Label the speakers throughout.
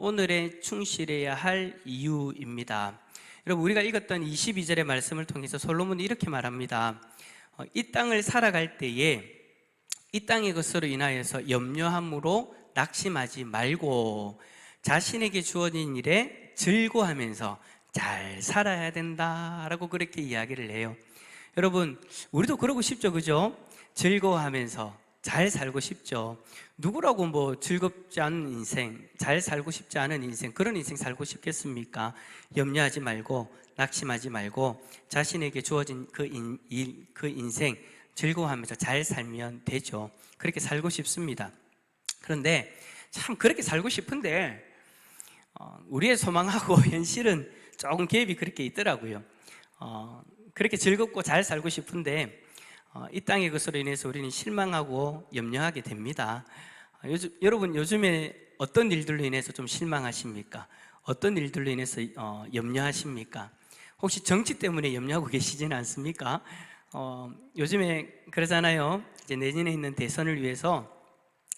Speaker 1: 오늘에 충실해야 할 이유입니다. 여러분, 우리가 읽었던 22절의 말씀을 통해서 솔로몬이 이렇게 말합니다. 이 땅을 살아갈 때에 이 땅의 것으로 인하여서 염려함으로 낙심하지 말고 자신에게 주어진 일에 즐거워하면서 잘 살아야 된다라고 그렇게 이야기를 해요. 여러분, 우리도 그러고 싶죠, 그죠? 즐거워하면서 잘 살고 싶죠. 누구라고 뭐 즐겁지 않은 인생, 잘 살고 싶지 않은 인생, 그런 인생 살고 싶겠습니까? 염려하지 말고 낙심하지 말고 자신에게 주어진 그 인생 즐거워하면서 잘 살면 되죠. 그렇게 살고 싶습니다. 그런데 참 그렇게 살고 싶은데 우리의 소망하고 현실은 조금 갭이 그렇게 있더라고요. 그렇게 즐겁고 잘 살고 싶은데 이 땅의 것으로 인해서 우리는 실망하고 염려하게 됩니다. 여러분, 요즘에 어떤 일들로 인해서 좀 실망하십니까? 어떤 일들로 인해서 염려하십니까? 혹시 정치 때문에 염려하고 계시지는 않습니까? 요즘에 그러잖아요. 이제 내년에 있는 대선을 위해서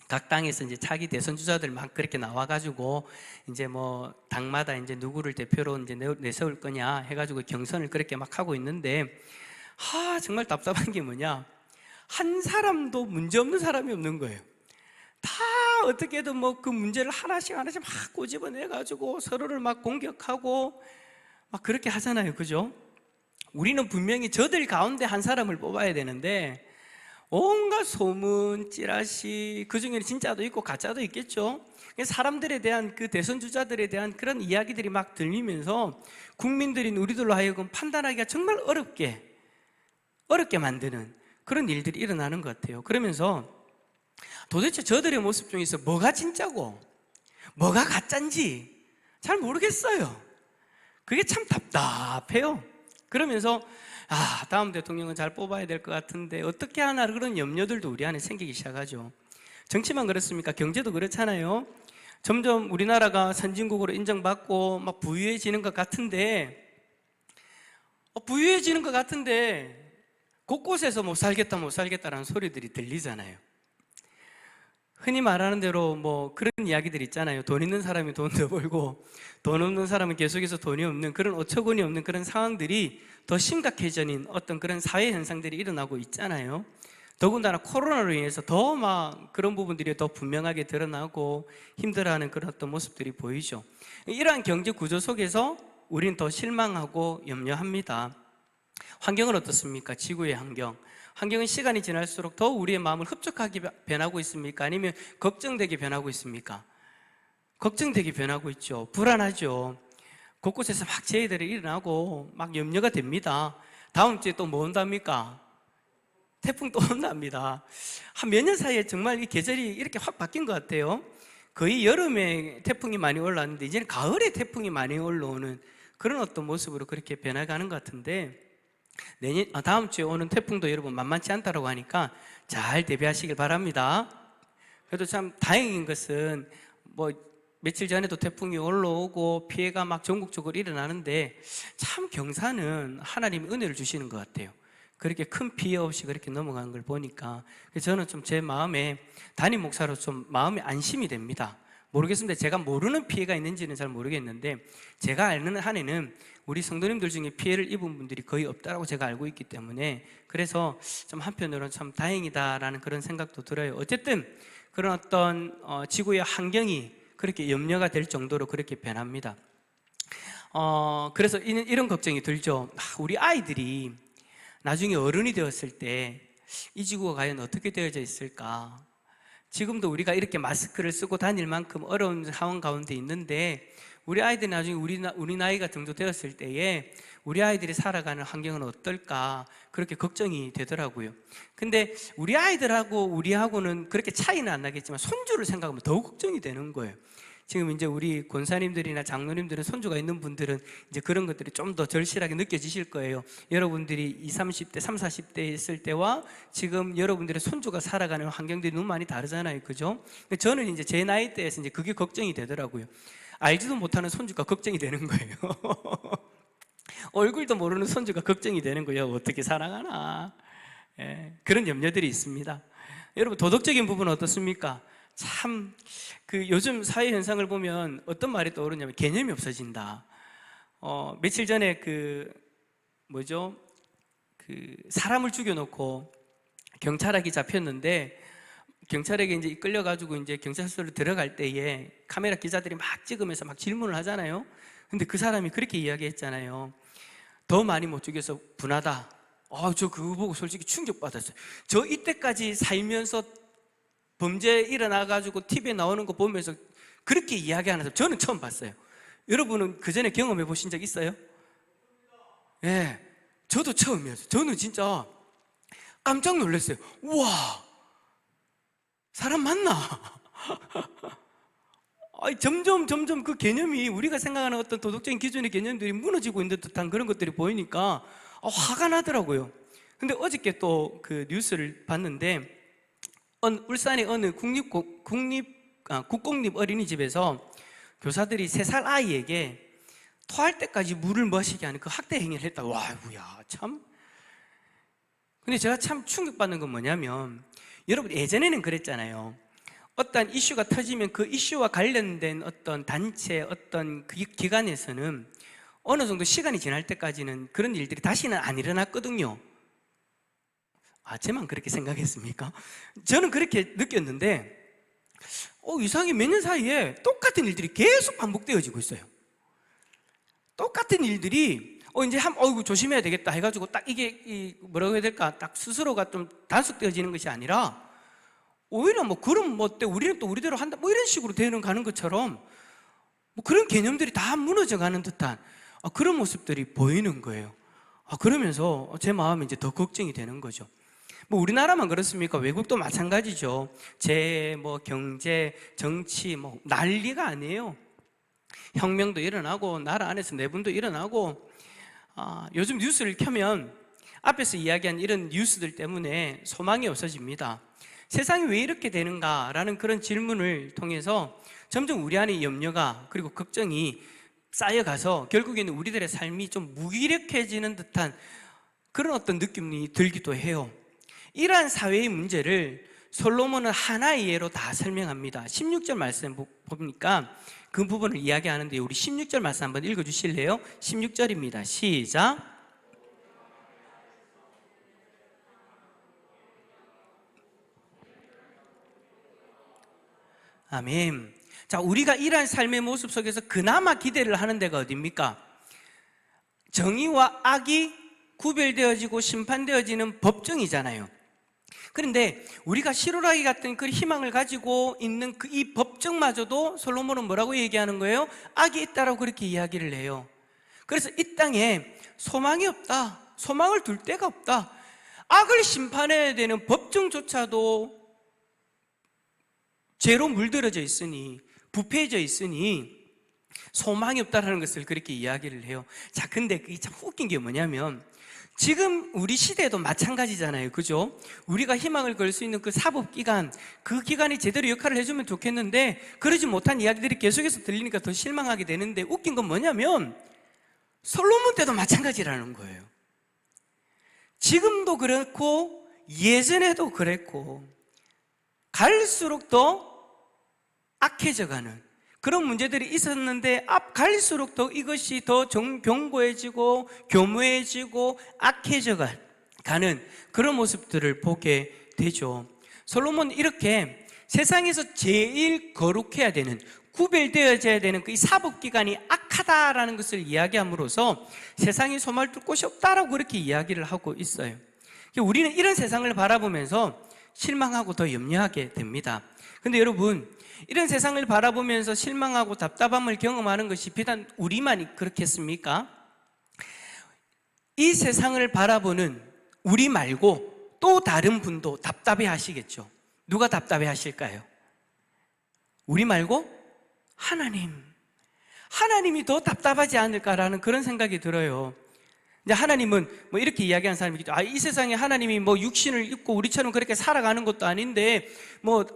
Speaker 1: 각 당에서 이제 차기 대선 주자들 막 그렇게 나와가지고 이제 뭐 당마다 이제 누구를 대표로 이제 내세울 거냐 해가지고 경선을 그렇게 막 하고 있는데, 정말 답답한 게 뭐냐? 한 사람도 문제 없는 사람이 없는 거예요. 다 어떻게든 뭐 그 문제를 하나씩 막 꼬집어내가지고 서로를 막 공격하고 막 그렇게 하잖아요, 그죠? 우리는 분명히 저들 가운데 한 사람을 뽑아야 되는데 온갖 소문, 찌라시, 그 중에는 진짜도 있고 가짜도 있겠죠. 사람들에 대한 그 대선 주자들에 대한 그런 이야기들이 막 들리면서 국민들인 우리들로 하여금 판단하기가 정말 어렵게 만드는 그런 일들이 일어나는 것 같아요. 그러면서 도대체 저들의 모습 중에서 뭐가 진짜고 뭐가 가짜인지 잘 모르겠어요. 그게 참 답답해요. 그러면서 다음 대통령은 잘 뽑아야 될 것 같은데 어떻게 하나, 그런 염려들도 우리 안에 생기기 시작하죠. 정치만 그렇습니까? 경제도 그렇잖아요. 점점 우리나라가 선진국으로 인정받고 막 부유해지는 것 같은데 곳곳에서 못 살겠다라는 소리들이 들리잖아요. 흔히 말하는 대로 뭐 그런 이야기들 있잖아요. 돈 있는 사람이 돈 더 벌고 돈 없는 사람은 계속해서 돈이 없는, 그런 어처구니 없는 그런 상황들이 더 심각해지는 어떤 그런 사회 현상들이 일어나고 있잖아요. 더군다나 코로나로 인해서 더 막 그런 부분들이 더 분명하게 드러나고 힘들어하는 그런 어떤 모습들이 보이죠. 이러한 경제 구조 속에서 우리는 더 실망하고 염려합니다. 환경은 어떻습니까? 지구의 환경은 시간이 지날수록 더 우리의 마음을 흡족하게 변하고 있습니까? 아니면 걱정되게 변하고 있습니까? 걱정되게 변하고 있죠. 불안하죠. 곳곳에서 막 재해들이 일어나고 막 염려가 됩니다. 다음 주에 또 뭐 온답니까? 태풍 또 온답니다. 한 몇 년 사이에 정말 이 계절이 이렇게 확 바뀐 것 같아요. 거의 여름에 태풍이 많이 올라왔는데 이제는 가을에 태풍이 많이 올라오는 그런 어떤 모습으로 그렇게 변해가는 것 같은데, 다음 주에 오는 태풍도 여러분 만만치 않다라고 하니까 잘 대비하시길 바랍니다. 그래도 참 다행인 것은 뭐 며칠 전에도 태풍이 올라오고 피해가 막 전국적으로 일어나는데 참 경사는 하나님이 은혜를 주시는 것 같아요. 그렇게 큰 피해 없이 그렇게 넘어간 걸 보니까 저는 좀 제 마음에, 담임 목사로 좀 마음이 안심이 됩니다. 모르겠습니다. 제가 모르는 피해가 있는지는 잘 모르겠는데 제가 아는 한에는 우리 성도님들 중에 피해를 입은 분들이 거의 없다라고 제가 알고 있기 때문에, 그래서 좀 한편으로는 참 다행이다라는 그런 생각도 들어요. 어쨌든 그런 어떤 지구의 환경이 그렇게 염려가 될 정도로 그렇게 변합니다. 그래서 이런 걱정이 들죠. 우리 아이들이 나중에 어른이 되었을 때 이 지구가 과연 어떻게 되어져 있을까? 지금도 우리가 이렇게 마스크를 쓰고 다닐 만큼 어려운 상황 가운데 있는데 우리 아이들이 나중에 우리 나이가 정도 되었을 때에 우리 아이들이 살아가는 환경은 어떨까, 그렇게 걱정이 되더라고요. 근데 우리 아이들하고 우리하고는 그렇게 차이는 안 나겠지만 손주를 생각하면 더 걱정이 되는 거예요. 지금 이제 우리 권사님들이나 장로님들은 손주가 있는 분들은 이제 그런 것들이 좀 더 절실하게 느껴지실 거예요. 여러분들이 20, 30대, 30, 40대 있을 때와 지금 여러분들의 손주가 살아가는 환경들이 너무 많이 다르잖아요, 그죠? 저는 이제 제 나이대에서 이제 그게 걱정이 되더라고요. 알지도 못하는 손주가 걱정이 되는 거예요. 얼굴도 모르는 손주가 걱정이 되는 거예요. 어떻게 살아가나. 그런 염려들이 있습니다. 여러분, 도덕적인 부분은 어떻습니까? 참 요즘 사회 현상을 보면 어떤 말이 떠오르냐면 개념이 없어진다. 며칠 전에 사람을 죽여놓고 경찰에게 잡혔는데, 경찰에게 이제 이끌려가지고 이제 경찰서로 들어갈 때에 카메라 기자들이 막 찍으면서 막 질문을 하잖아요. 근데 그 사람이 그렇게 이야기했잖아요. 더 많이 못 죽여서 분하다. 저 그거 보고 솔직히 충격받았어요. 저 이때까지 살면서 범죄 일어나가지고 TV에 나오는 거 보면서 그렇게 이야기하는 사람 저는 처음 봤어요. 여러분은 그 전에 경험해 보신 적 있어요? 예, 저도 처음이었어요. 저는 진짜 깜짝 놀랐어요. 우와, 사람 맞나? 점점 그 개념이, 우리가 생각하는 어떤 도덕적인 기준의 개념들이 무너지고 있는 듯한 그런 것들이 보이니까 화가 나더라고요. 근데 어저께 또 그 뉴스를 봤는데, 울산의 어느 국공립 어린이집에서 교사들이 3살 아이에게 토할 때까지 물을 마시게 하는 그 학대 행위를 했다. 와우야, 참. 근데 제가 참 충격받는 건 뭐냐면, 여러분 예전에는 그랬잖아요. 어떤 이슈가 터지면 그 이슈와 관련된 어떤 단체, 어떤 그 기관에서는 어느 정도 시간이 지날 때까지는 그런 일들이 다시는 안 일어났거든요. 쟤만 그렇게 생각했습니까? 저는 그렇게 느꼈는데, 이상하게 몇 년 사이에 똑같은 일들이 계속 반복되어지고 있어요. 똑같은 일들이 이제 조심해야 되겠다 해가지고 딱 이게 뭐라고 해야 될까, 딱 스스로가 좀 단속되어지는 것이 아니라 오히려 그럼 어때, 우리는 또 우리대로 한다, 이런 식으로 가는 것처럼 그런 개념들이 다 무너져가는 듯한 그런 모습들이 보이는 거예요. 그러면서 제 마음이 이제 더 걱정이 되는 거죠. 우리나라만 그렇습니까? 외국도 마찬가지죠. 재해, 경제, 정치, 난리가 아니에요. 혁명도 일어나고 나라 안에서 내분도 일어나고, 요즘 뉴스를 켜면 앞에서 이야기한 이런 뉴스들 때문에 소망이 없어집니다. 세상이 왜 이렇게 되는가라는 그런 질문을 통해서 점점 우리 안에 염려가, 그리고 걱정이 쌓여가서 결국에는 우리들의 삶이 좀 무기력해지는 듯한 그런 어떤 느낌이 들기도 해요. 이러한 사회의 문제를 솔로몬은 하나의 예로 다 설명합니다. 16절 말씀 보니까 그 부분을 이야기하는데, 우리 16절 말씀 한번 읽어주실래요? 16절입니다. 시작. 아멘. 자, 우리가 이러한 삶의 모습 속에서 그나마 기대를 하는 데가 어디입니까? 정의와 악이 구별되어지고 심판되어지는 법정이잖아요. 그런데 우리가 실오라기 같은 그 희망을 가지고 있는 이 법정마저도 솔로몬은 뭐라고 얘기하는 거예요? 악이 있다라고 그렇게 이야기를 해요. 그래서 이 땅에 소망이 없다, 소망을 둘 데가 없다, 악을 심판해야 되는 법정조차도 죄로 물들어져 있으니, 부패해져 있으니 소망이 없다라는 것을 그렇게 이야기를 해요. 자, 근데 그게 참 웃긴 게 뭐냐면, 지금 우리 시대도 마찬가지잖아요. 그죠? 우리가 희망을 걸 수 있는 그 사법기관, 그 기관이 제대로 역할을 해주면 좋겠는데 그러지 못한 이야기들이 계속해서 들리니까 더 실망하게 되는데, 웃긴 건 뭐냐면 솔로몬 때도 마찬가지라는 거예요. 지금도 그렇고 예전에도 그랬고 갈수록 더 악해져가는 그런 문제들이 있었는데, 갈수록 더 이것이 더 견고해지고 교묘해지고 악해져 가는 그런 모습들을 보게 되죠. 솔로몬은 이렇게 세상에서 제일 거룩해야 되는, 구별되어져야 되는 그 이 사법기관이 악하다라는 것을 이야기함으로써 세상에 소망을 둘 곳이 없다라고 그렇게 이야기를 하고 있어요. 우리는 이런 세상을 바라보면서 실망하고 더 염려하게 됩니다. 근데 여러분, 이런 세상을 바라보면서 실망하고 답답함을 경험하는 것이 비단 우리만이 그렇겠습니까? 이 세상을 바라보는 우리 말고 또 다른 분도 답답해 하시겠죠. 누가 답답해 하실까요? 우리 말고 하나님이 더 답답하지 않을까라는 그런 생각이 들어요. 이제 하나님은 이렇게 이야기하는 사람이 있죠. 이 세상에 하나님이 육신을 입고 우리처럼 그렇게 살아가는 것도 아닌데,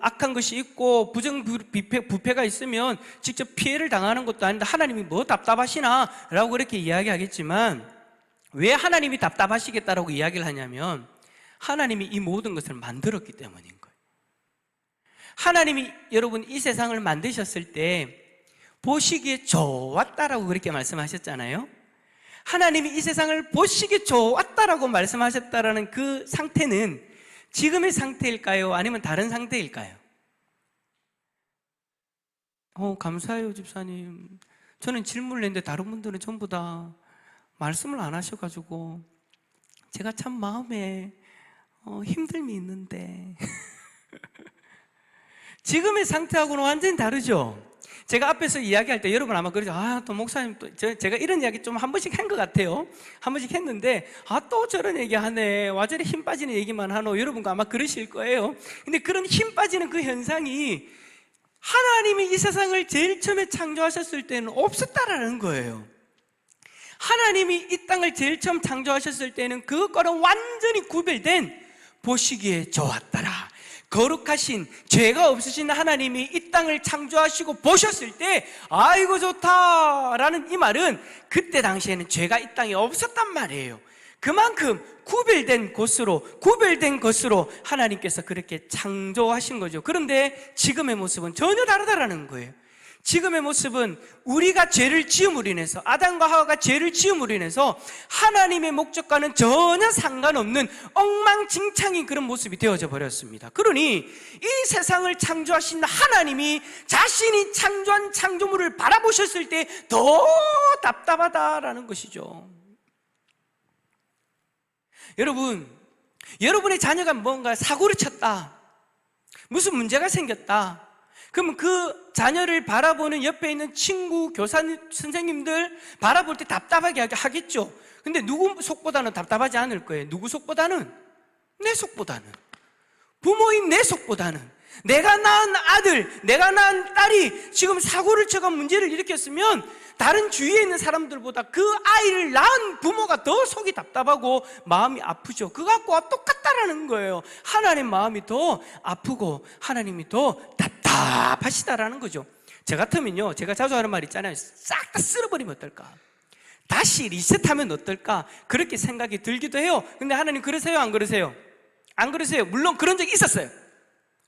Speaker 1: 악한 것이 있고 부패가 있으면 직접 피해를 당하는 것도 아닌데 하나님이 답답하시나? 라고 그렇게 이야기하겠지만, 왜 하나님이 답답하시겠다라고 이야기를 하냐면 하나님이 이 모든 것을 만들었기 때문인 거예요. 하나님이 여러분 이 세상을 만드셨을 때 보시기에 좋았다라고 그렇게 말씀하셨잖아요. 하나님이 이 세상을 보시기에 좋았다라고 말씀하셨다라는 그 상태는 지금의 상태일까요? 아니면 다른 상태일까요? 감사해요, 집사님. 저는 질문을 했는데 다른 분들은 전부 다 말씀을 안 하셔가지고 제가 참 마음에 힘듦이 있는데 지금의 상태하고는 완전히 다르죠? 제가 앞에서 이야기할 때 여러분 아마 그러죠. 또 목사님, 제가 이런 이야기 좀 한 번씩 한 것 같아요. 한 번씩 했는데, 또 저런 얘기 하네. 완전히 힘 빠지는 얘기만 하노. 여러분과 아마 그러실 거예요. 근데 그런 힘 빠지는 그 현상이 하나님이 이 세상을 제일 처음에 창조하셨을 때는 없었다라는 거예요. 하나님이 이 땅을 제일 처음 창조하셨을 때는 그것과는 완전히 구별된 보시기에 좋았더라, 거룩하신 죄가 없으신 하나님이 이 땅을 창조하시고 보셨을 때 아이고 좋다라는 이 말은 그때 당시에는 죄가 이 땅에 없었단 말이에요. 그만큼 구별된 것으로 하나님께서 그렇게 창조하신 거죠. 그런데 지금의 모습은 전혀 다르다라는 거예요. 지금의 모습은 우리가 죄를 지음으로 인해서, 아담과 하와가 죄를 지음으로 인해서 하나님의 목적과는 전혀 상관없는 엉망진창인 그런 모습이 되어져 버렸습니다. 그러니 이 세상을 창조하신 하나님이 자신이 창조한 창조물을 바라보셨을 때 더 답답하다라는 것이죠. 여러분의 자녀가 뭔가 사고를 쳤다, 무슨 문제가 생겼다, 그러면 그 자녀를 바라보는 옆에 있는 친구, 교사, 선생님들 바라볼 때 답답하게 하겠죠. 근데 누구 속보다는 답답하지 않을 거예요. 누구 속보다는? 내 속보다는, 부모인 내 속보다는, 내가 낳은 아들, 내가 낳은 딸이 지금 사고를 쳐가 문제를 일으켰으면 다른 주위에 있는 사람들보다 그 아이를 낳은 부모가 더 속이 답답하고 마음이 아프죠. 그거 갖고 똑같다라는 거예요. 하나님 마음이 더 아프고 하나님이 더 답답하시다라는 거죠. 저 같으면요, 제가 자주 하는 말 있잖아요. 싹 다 쓸어버리면 어떨까? 다시 리셋하면 어떨까? 그렇게 생각이 들기도 해요. 근데 하나님 그러세요? 안 그러세요? 안 그러세요? 물론 그런 적이 있었어요.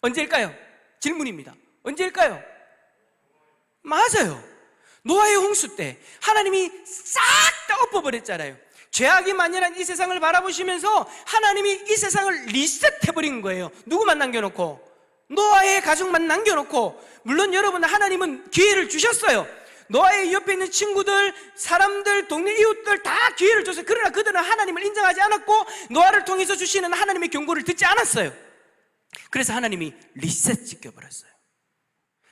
Speaker 1: 언제일까요? 질문입니다. 언제일까요? 맞아요. 노아의 홍수 때 하나님이 싹 다 엎어버렸잖아요. 죄악이 만연한 이 세상을 바라보시면서 하나님이 이 세상을 리셋해버린 거예요. 누구만 남겨놓고? 노아의 가족만 남겨놓고. 물론 여러분, 하나님은 기회를 주셨어요. 노아의 옆에 있는 친구들, 사람들, 동네 이웃들 다 기회를 줬어요. 그러나 그들은 하나님을 인정하지 않았고 노아를 통해서 주시는 하나님의 경고를 듣지 않았어요. 그래서 하나님이 리셋 시켜버렸어요.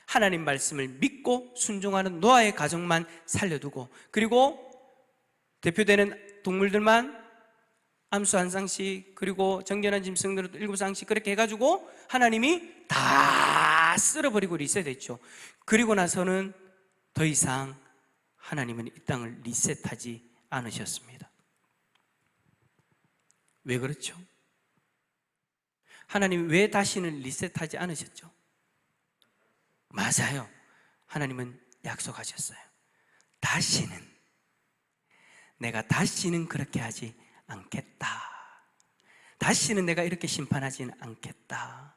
Speaker 1: 하나님 말씀을 믿고 순종하는 노아의 가정만 살려두고, 그리고 대표되는 동물들만 암수 한 쌍씩, 그리고 정결한 짐승들은 7쌍씩 그렇게 해가지고 하나님이 다 쓸어버리고 리셋했죠. 그리고 나서는 더 이상 하나님은 이 땅을 리셋하지 않으셨습니다. 왜 그렇죠? 하나님이 왜 다시는 리셋하지 않으셨죠? 맞아요. 하나님은 약속하셨어요. 내가 다시는 그렇게 하지 않겠다. 다시는 내가 이렇게 심판하지는 않겠다.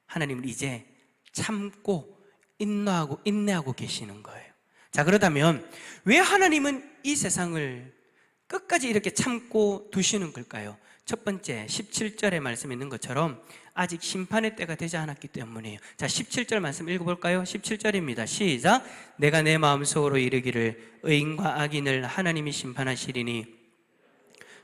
Speaker 1: 하나님은 이제 참고 인내하고 계시는 거예요. 자, 그렇다면 왜 하나님은 이 세상을 끝까지 이렇게 참고 두시는 걸까요? 첫 번째 17절에 말씀에 있는 것처럼 아직 심판의 때가 되지 않았기 때문이에요. 자, 17절 말씀 읽어볼까요? 17절입니다. 시작. 내가 내 마음속으로 이르기를 의인과 악인을 하나님이 심판하시리니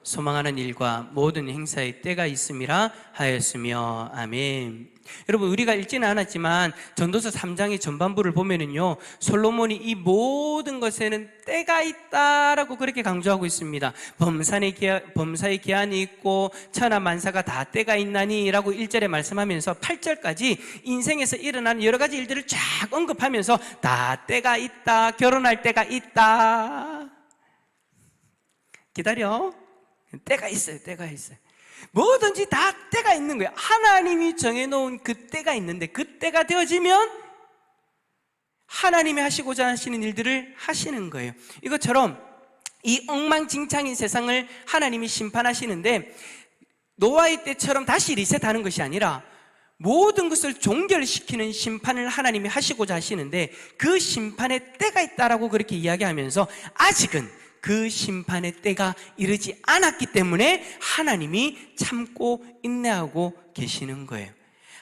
Speaker 1: 소망하는 일과 모든 행사의 때가 있음이라 하였으며. 아멘. 여러분, 우리가 읽지는 않았지만 전도서 3장의 전반부를 보면은요, 솔로몬이 이 모든 것에는 때가 있다라고 그렇게 강조하고 있습니다. 범사의 기한이 있고 천하 만사가 다 때가 있나니 라고 1절에 말씀하면서 8절까지 인생에서 일어나는 여러 가지 일들을 쫙 언급하면서 다 때가 있다, 결혼할 때가 있다. 기다려. 때가 있어요. 뭐든지 다 때가 있는 거예요. 하나님이 정해놓은 그 때가 있는데 그 때가 되어지면 하나님이 하시고자 하시는 일들을 하시는 거예요. 이것처럼 이 엉망진창인 세상을 하나님이 심판하시는데 노아의 때처럼 다시 리셋하는 것이 아니라 모든 것을 종결시키는 심판을 하나님이 하시고자 하시는데 그 심판의 때가 있다라고 그렇게 이야기하면서 아직은 그 심판의 때가 이르지 않았기 때문에 하나님이 참고 인내하고 계시는 거예요.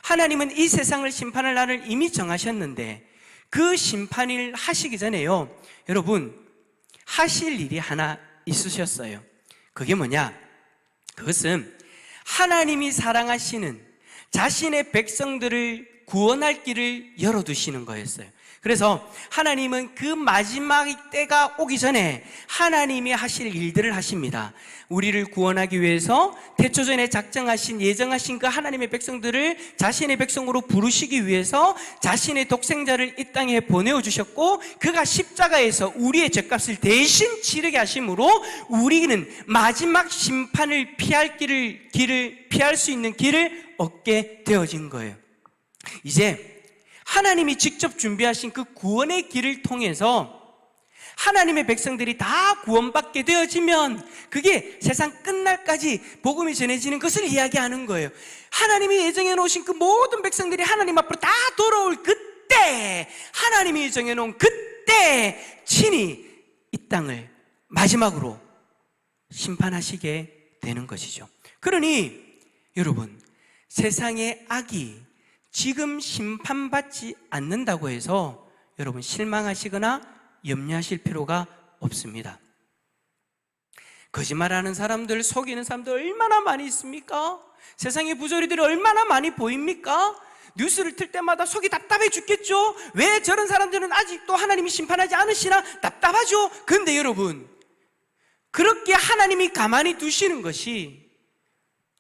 Speaker 1: 하나님은 이 세상을 심판할 날을 이미 정하셨는데 그 심판을 하시기 전에요, 여러분, 하실 일이 하나 있으셨어요. 그게 뭐냐? 그것은 하나님이 사랑하시는 자신의 백성들을 구원할 길을 열어두시는 거였어요. 그래서 하나님은 그 마지막 때가 오기 전에 하나님이 하실 일들을 하십니다. 우리를 구원하기 위해서 태초전에 작정하신, 예정하신 그 하나님의 백성들을 자신의 백성으로 부르시기 위해서 자신의 독생자를 이 땅에 보내주셨고, 그가 십자가에서 우리의 죄값을 대신 치르게 하심으로 우리는 마지막 심판을 피할 길을 피할 수 있는 길을 얻게 되어진 거예요. 이제 하나님이 직접 준비하신 그 구원의 길을 통해서 하나님의 백성들이 다 구원받게 되어지면 그게 세상 끝날까지 복음이 전해지는 것을 이야기하는 거예요. 하나님이 예정해 놓으신 그 모든 백성들이 하나님 앞으로 다 돌아올 그때, 하나님이 예정해 놓은 그때 친히 이 땅을 마지막으로 심판하시게 되는 것이죠. 그러니 여러분, 세상의 악이 지금 심판받지 않는다고 해서 여러분 실망하시거나 염려하실 필요가 없습니다. 거짓말하는 사람들, 속이는 사람들 얼마나 많이 있습니까? 세상의 부조리들이 얼마나 많이 보입니까? 뉴스를 틀 때마다 속이 답답해 죽겠죠? 왜 저런 사람들은 아직도 하나님이 심판하지 않으시나 답답하죠? 그런데 여러분, 그렇게 하나님이 가만히 두시는 것이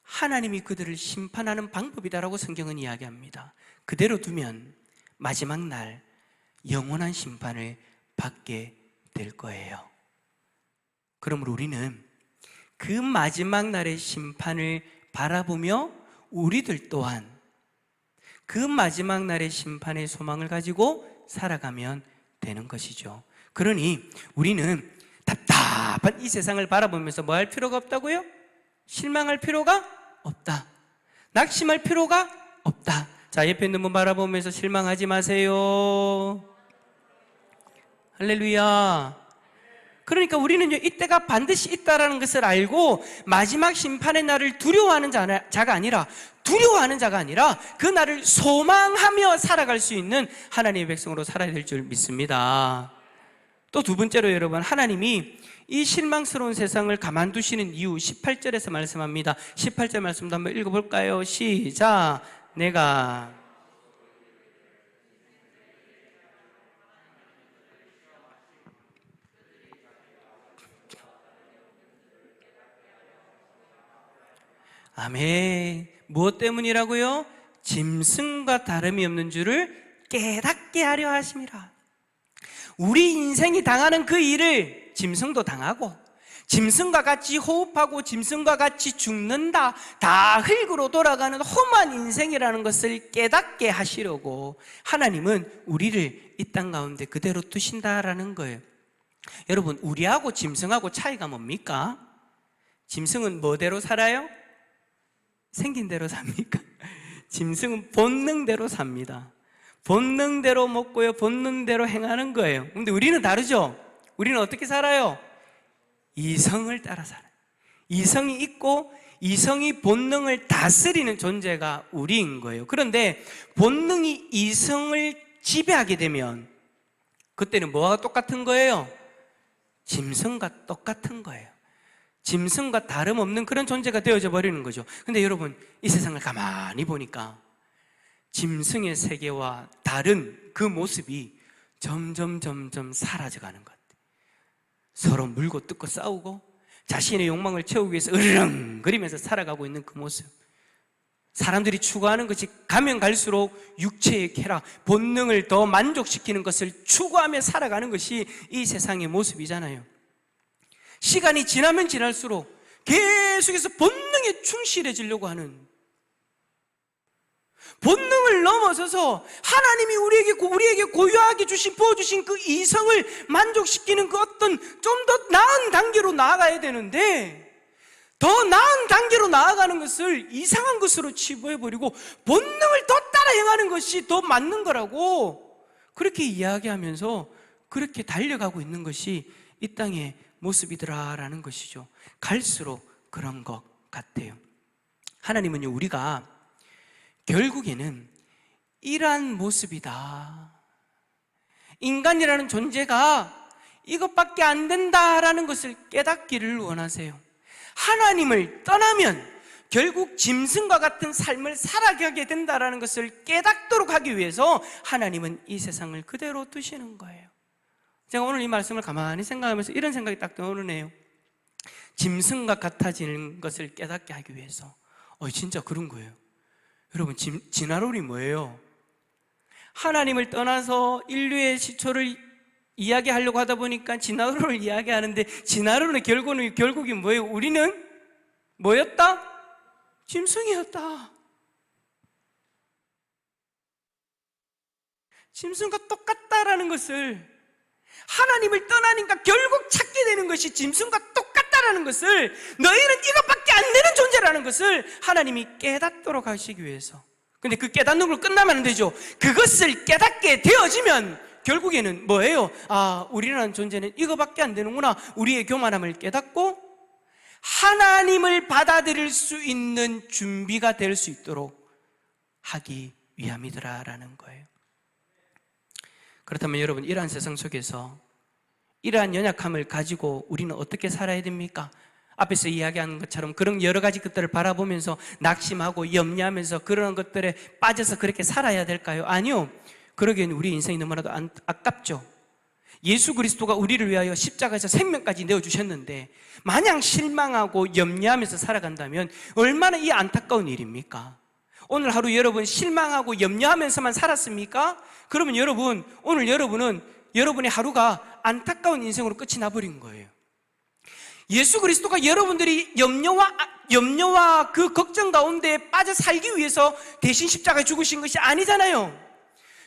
Speaker 1: 하나님이 그들을 심판하는 방법이다라고 성경은 이야기합니다. 그대로 두면 마지막 날 영원한 심판을 받게 될 거예요. 그러므로 우리는 그 마지막 날의 심판을 바라보며 우리들 또한 그 마지막 날의 심판의 소망을 가지고 살아가면 되는 것이죠. 그러니 우리는 답답한 이 세상을 바라보면서 뭐 할 필요가 없다고요? 실망할 필요가 없다. 낙심할 필요가 없다. 자, 옆에 있는 분 바라보면서 실망하지 마세요. 할렐루야. 그러니까 우리는요, 이때가 반드시 있다라는 것을 알고 마지막 심판의 날을 두려워하는 자가 아니라 그 날을 소망하며 살아갈 수 있는 하나님의 백성으로 살아야 될 줄 믿습니다. 또 두 번째로 여러분, 하나님이 이 실망스러운 세상을 가만두시는 이유 18절에서 말씀합니다. 18절 말씀도 한번 읽어볼까요? 시작. 내가 아멘. 무엇 때문이라고요? 짐승과 다름이 없는 줄을 깨닫게 하려 하심이라. 우리 인생이 당하는 그 일을 짐승도 당하고 짐승과 같이 호흡하고 짐승과 같이 죽는다, 다 흙으로 돌아가는 험한 인생이라는 것을 깨닫게 하시려고 하나님은 우리를 이 땅 가운데 그대로 두신다라는 거예요. 여러분, 우리하고 짐승하고 차이가 뭡니까? 짐승은 뭐대로 살아요? 생긴 대로 삽니까? 짐승은 본능대로 삽니다. 본능대로 먹고요, 본능대로 행하는 거예요. 근데 우리는 다르죠? 우리는 어떻게 살아요? 이성을 따라 살아요. 이성이 있고 이성이 본능을 다스리는 존재가 우리인 거예요. 그런데 본능이 이성을 지배하게 되면 그때는 뭐가 똑같은 거예요? 짐승과 똑같은 거예요. 짐승과 다름없는 그런 존재가 되어져 버리는 거죠. 근데 여러분, 이 세상을 가만히 보니까 짐승의 세계와 다른 그 모습이 점점 사라져가는 것 같아요. 서로 물고 뜯고 싸우고 자신의 욕망을 채우기 위해서 으르렁거리면서 살아가고 있는 그 모습, 사람들이 추구하는 것이 가면 갈수록 육체의 쾌락, 본능을 더 만족시키는 것을 추구하며 살아가는 것이 이 세상의 모습이잖아요. 시간이 지나면 지날수록 계속해서 본능에 충실해지려고 하는, 본능을 넘어서서 하나님이 우리에게 고유하게 부어주신 그 이성을 만족시키는 그 어떤 좀 더 나은 단계로 나아가야 되는데, 더 나은 단계로 나아가는 것을 이상한 것으로 치부해버리고 본능을 더 따라 행하는 것이 더 맞는 거라고 그렇게 이야기하면서 그렇게 달려가고 있는 것이 이 땅의 모습이더라라는 것이죠. 갈수록 그런 것 같아요. 하나님은요, 우리가 결국에는 이러한 모습이다, 인간이라는 존재가 이것밖에 안 된다라는 것을 깨닫기를 원하세요. 하나님을 떠나면 결국 짐승과 같은 삶을 살아가게 된다라는 것을 깨닫도록 하기 위해서 하나님은 이 세상을 그대로 두시는 거예요. 제가 오늘 이 말씀을 가만히 생각하면서 이런 생각이 딱 떠오르네요. 짐승과 같아지는 것을 깨닫게 하기 위해서. 진짜 그런 거예요. 여러분, 진화론이 뭐예요? 하나님을 떠나서 인류의 시초를 이야기하려고 하다 보니까 진화론을 이야기하는데, 진화론의 결국이 뭐예요? 우리는 뭐였다? 짐승이었다. 짐승과 똑같다라는 것을, 하나님을 떠나니까 결국 찾게 되는 것이 짐승과 똑같다라는 것을, 너희는 이것밖에 안 되는 존재라는 것을 하나님이 깨닫도록 하시기 위해서. 근데 그 깨닫는 걸 끝나면 안 되죠. 그것을 깨닫게 되어지면 결국에는 뭐예요? 우리라는 존재는 이거밖에 안 되는구나. 우리의 교만함을 깨닫고 하나님을 받아들일 수 있는 준비가 될 수 있도록 하기 위함이더라라는 거예요. 그렇다면 여러분, 이러한 세상 속에서 이러한 연약함을 가지고 우리는 어떻게 살아야 됩니까? 앞에서 이야기한 것처럼 그런 여러 가지 것들을 바라보면서 낙심하고 염려하면서 그런 것들에 빠져서 그렇게 살아야 될까요? 아니요. 그러기에는 우리 인생이 너무나도 아깝죠. 예수 그리스도가 우리를 위하여 십자가에서 생명까지 내어주셨는데 마냥 실망하고 염려하면서 살아간다면 얼마나 이 안타까운 일입니까? 오늘 하루 여러분 실망하고 염려하면서만 살았습니까? 그러면 오늘 여러분은 여러분의 하루가 안타까운 인생으로 끝이 나버린 거예요. 예수 그리스도가 여러분들이 염려와 그 걱정 가운데 빠져 살기 위해서 대신 십자가에 죽으신 것이 아니잖아요.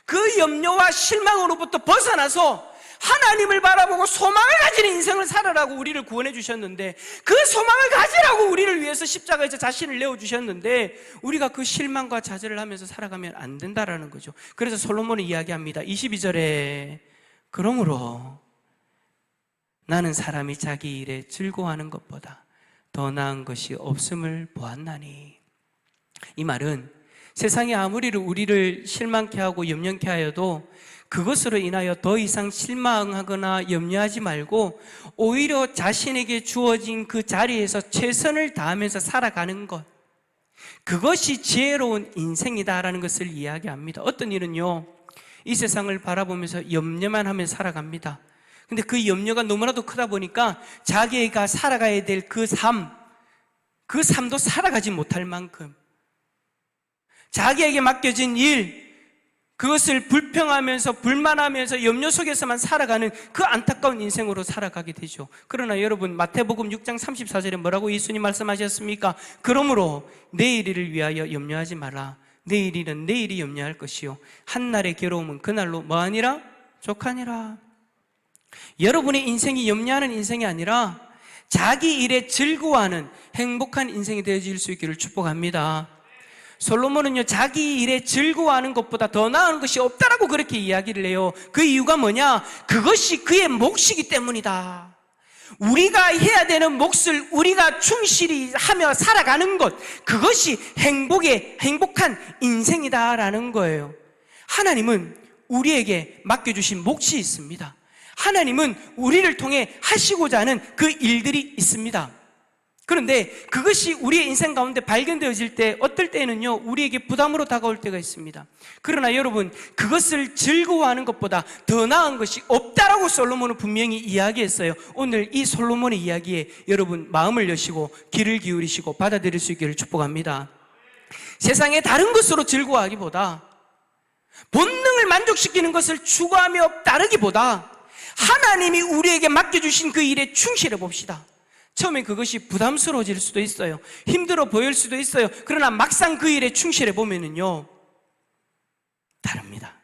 Speaker 1: 그 염려와 실망으로부터 벗어나서 하나님을 바라보고 소망을 가지는 인생을 살아라고 우리를 구원해 주셨는데, 그 소망을 가지라고 우리를 위해서 십자가에서 자신을 내어주셨는데 우리가 그 실망과 좌절을 하면서 살아가면 안 된다라는 거죠. 그래서 솔로몬이 이야기합니다. 22절에 그러므로 나는 사람이 자기 일에 즐거워하는 것보다 더 나은 것이 없음을 보았나니. 이 말은 세상이 아무리 우리를 실망케 하고 염려케 하여도 그것으로 인하여 더 이상 실망하거나 염려하지 말고 오히려 자신에게 주어진 그 자리에서 최선을 다하면서 살아가는 것, 그것이 지혜로운 인생이다라는 것을 이야기합니다. 어떤 일은요, 이 세상을 바라보면서 염려만 하면서 살아갑니다. 근데 그 염려가 너무나도 크다 보니까 자기가 살아가야 될 그 삶도 살아가지 못할 만큼 자기에게 맡겨진 일, 그것을 불평하면서 불만하면서 염려 속에서만 살아가는 그 안타까운 인생으로 살아가게 되죠. 그러나 여러분, 마태복음 6장 34절에 뭐라고 예수님 말씀하셨습니까? 그러므로 내일을 위하여 염려하지 마라. 내일은 내일이 염려할 것이요 한날의 괴로움은 그날로 뭐하니라? 족하니라. 여러분의 인생이 염려하는 인생이 아니라 자기 일에 즐거워하는 행복한 인생이 되어질 수 있기를 축복합니다. 솔로몬은요, 자기 일에 즐거워하는 것보다 더 나은 것이 없다라고 그렇게 이야기를 해요. 그 이유가 뭐냐? 그것이 그의 몫이기 때문이다. 우리가 해야 되는 몫을 우리가 충실히 하며 살아가는 것, 그것이 행복한 인생이다라는 거예요. 하나님은 우리에게 맡겨주신 몫이 있습니다. 하나님은 우리를 통해 하시고자 하는 그 일들이 있습니다. 그런데 그것이 우리의 인생 가운데 발견되어질 때 어떨 때는요, 우리에게 부담으로 다가올 때가 있습니다. 그러나 여러분, 그것을 즐거워하는 것보다 더 나은 것이 없다라고 솔로몬은 분명히 이야기했어요. 오늘 이 솔로몬의 이야기에 여러분 마음을 여시고 귀를 기울이시고 받아들일 수 있기를 축복합니다. 세상의 다른 것으로 즐거워하기보다, 본능을 만족시키는 것을 추구하며 따르기보다 하나님이 우리에게 맡겨주신 그 일에 충실해 봅시다. 처음엔 그것이 부담스러워질 수도 있어요. 힘들어 보일 수도 있어요. 그러나 막상 그 일에 충실해 보면은요, 다릅니다.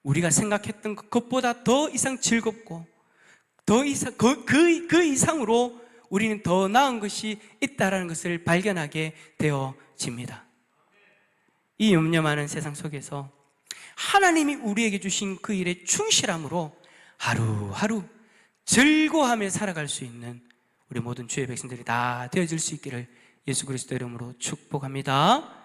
Speaker 1: 우리가 생각했던 것보다 더 이상 즐겁고 더 이상 그 이상으로 우리는 더 나은 것이 있다라는 것을 발견하게 되어집니다. 이 염려 많은 세상 속에서 하나님이 우리에게 주신 그 일에 충실함으로 하루하루 즐거워하며 살아갈 수 있는 우리 모든 주의 백성들이 다 되어질 수 있기를 예수 그리스도 이름으로 축복합니다.